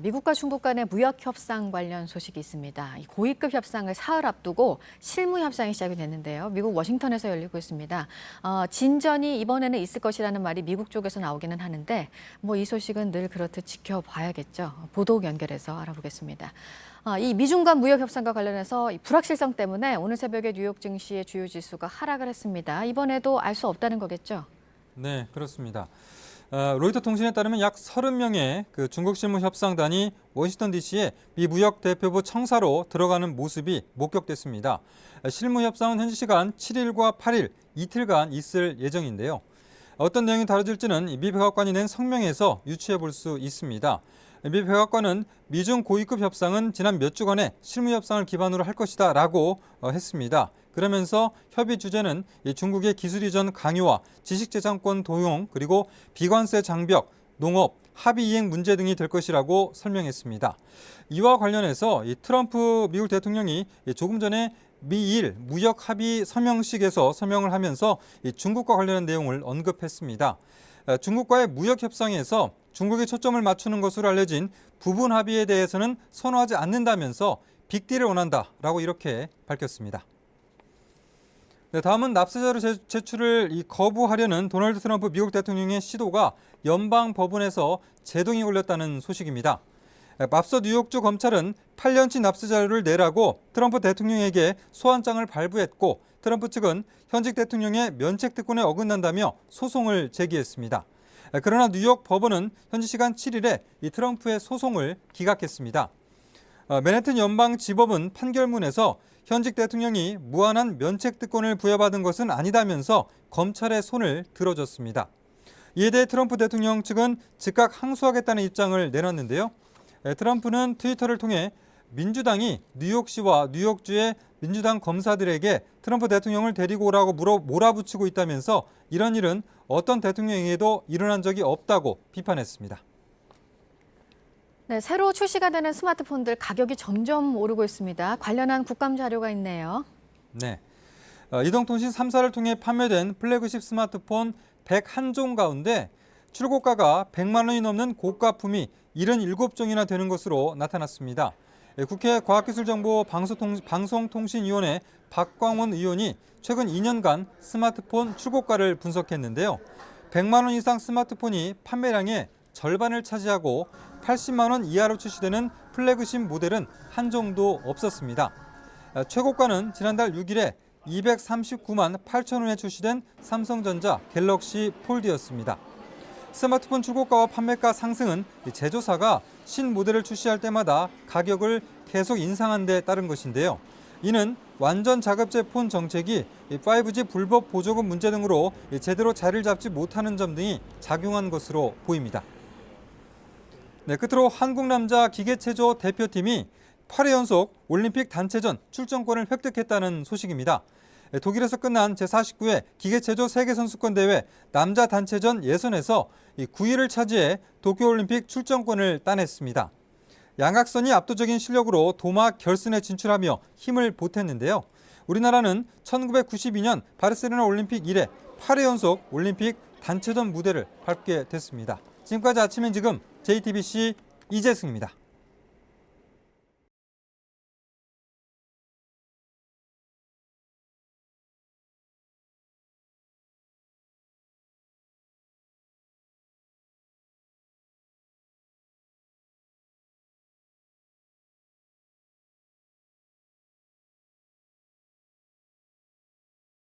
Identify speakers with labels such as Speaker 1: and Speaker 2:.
Speaker 1: 미국과 중국 간의 무역 협상 관련 소식이 있습니다. 이 고위급 협상을 사흘 앞두고 실무 협상이 시작이 됐는데요. 미국 워싱턴에서 열리고 있습니다. 진전이 이번에는 있을 것이라는 말이 미국 쪽에서 나오기는 하는데 이 소식은 늘 그렇듯 지켜봐야겠죠. 보도 연결해서 알아보겠습니다. 이 미중 간 무역 협상과 관련해서 이 불확실성 때문에 오늘 새벽에 뉴욕 증시의 주요 지수가 하락을 했습니다. 이번에도 알 수 없다는 거겠죠?
Speaker 2: 네, 그렇습니다. 로이터 통신에 따르면 약 30명의 중국 실무 협상단이 워싱턴 DC에 미 무역 대표부 청사로 들어가는 모습이 목격됐습니다. 실무 협상은 현지 시간 7일과 8일 이틀간 있을 예정인데요. 어떤 내용이 다뤄질지는 미 백악관이 낸 성명에서 유추해 볼 수 있습니다. 미 백악관은 미중 고위급 협상은 지난 몇 주간의 실무 협상을 기반으로 할 것이다 라고 했습니다. 그러면서 협의 주제는 중국의 기술 이전 강요와 지식재산권 도용 그리고 비관세 장벽, 농업, 합의 이행 문제 등이 될 것이라고 설명했습니다. 이와 관련해서 트럼프 미국 대통령이 조금 전에 미일 무역 합의 서명식에서 서명을 하면서 중국과 관련한 내용을 언급했습니다. 중국과의 무역 협상에서 중국에 초점을 맞추는 것으로 알려진 부분 합의에 대해서는 선호하지 않는다면서 빅딜을 원한다라고 이렇게 밝혔습니다. 네, 다음은 납세자료 제출을 거부하려는 도널드 트럼프 미국 대통령의 시도가 연방 법원에서 제동이 걸렸다는 소식입니다. 앞서 뉴욕주 검찰은 8년치 납세자료를 내라고 트럼프 대통령에게 소환장을 발부했고 트럼프 측은 현직 대통령의 면책 특권에 어긋난다며 소송을 제기했습니다. 그러나 뉴욕 법원은 현지 시간 7일에 이 트럼프의 소송을 기각했습니다. 맨해튼 연방지법은 판결문에서 현직 대통령이 무한한 면책 특권을 부여받은 것은 아니다면서 검찰의 손을 들어줬습니다. 이에 대해 트럼프 대통령 측은 즉각 항소하겠다는 입장을 내놨는데요. 트럼프는 트위터를 통해 민주당이 뉴욕시와 뉴욕주의 민주당 검사들에게 트럼프 대통령을 데리고 오라고 몰아붙이고 있다면서 이런 일은 어떤 대통령에게도 일어난 적이 없다고 비판했습니다.
Speaker 1: 네, 새로 출시가 되는 스마트폰들 가격이 점점 오르고 있습니다. 관련한 국감 자료가 있네요.
Speaker 2: 네, 이동통신 3사를 통해 판매된 플래그십 스마트폰 101종 가운데 출고가가 100만 원이 넘는 고가품이 77종이나 되는 것으로 나타났습니다. 국회 과학기술정보 방송통신위원회 박광원 의원이 최근 2년간 스마트폰 출고가를 분석했는데요. 100만 원 이상 스마트폰이 판매량의 절반을 차지하고 80만 원 이하로 출시되는 플래그십 모델은 한 종도 없었습니다. 최고가는 지난달 6일에 239만 8천 원에 출시된 삼성전자 갤럭시 폴드였습니다. 스마트폰 출고가와 판매가 상승은 제조사가 신모델을 출시할 때마다 가격을 계속 인상한 데 따른 것인데요. 이는 완전 자급제 폰 정책이 5G 불법 보조금 문제 등으로 제대로 자리를 잡지 못하는 점 등이 작용한 것으로 보입니다. 네, 끝으로 한국 남자 기계체조 대표팀이 8회 연속 올림픽 단체전 출전권을 획득했다는 소식입니다. 독일에서 끝난 제49회 기계체조 세계선수권대회 남자 단체전 예선에서 9위를 차지해 도쿄올림픽 출전권을 따냈습니다. 양학선이 압도적인 실력으로 도마 결승에 진출하며 힘을 보탰는데요. 우리나라는 1992년 바르셀로나 올림픽 이래 8회 연속 올림픽 단체전 무대를 밟게 됐습니다. 지금까지 아침엔 지금 JTBC 이재승입니다.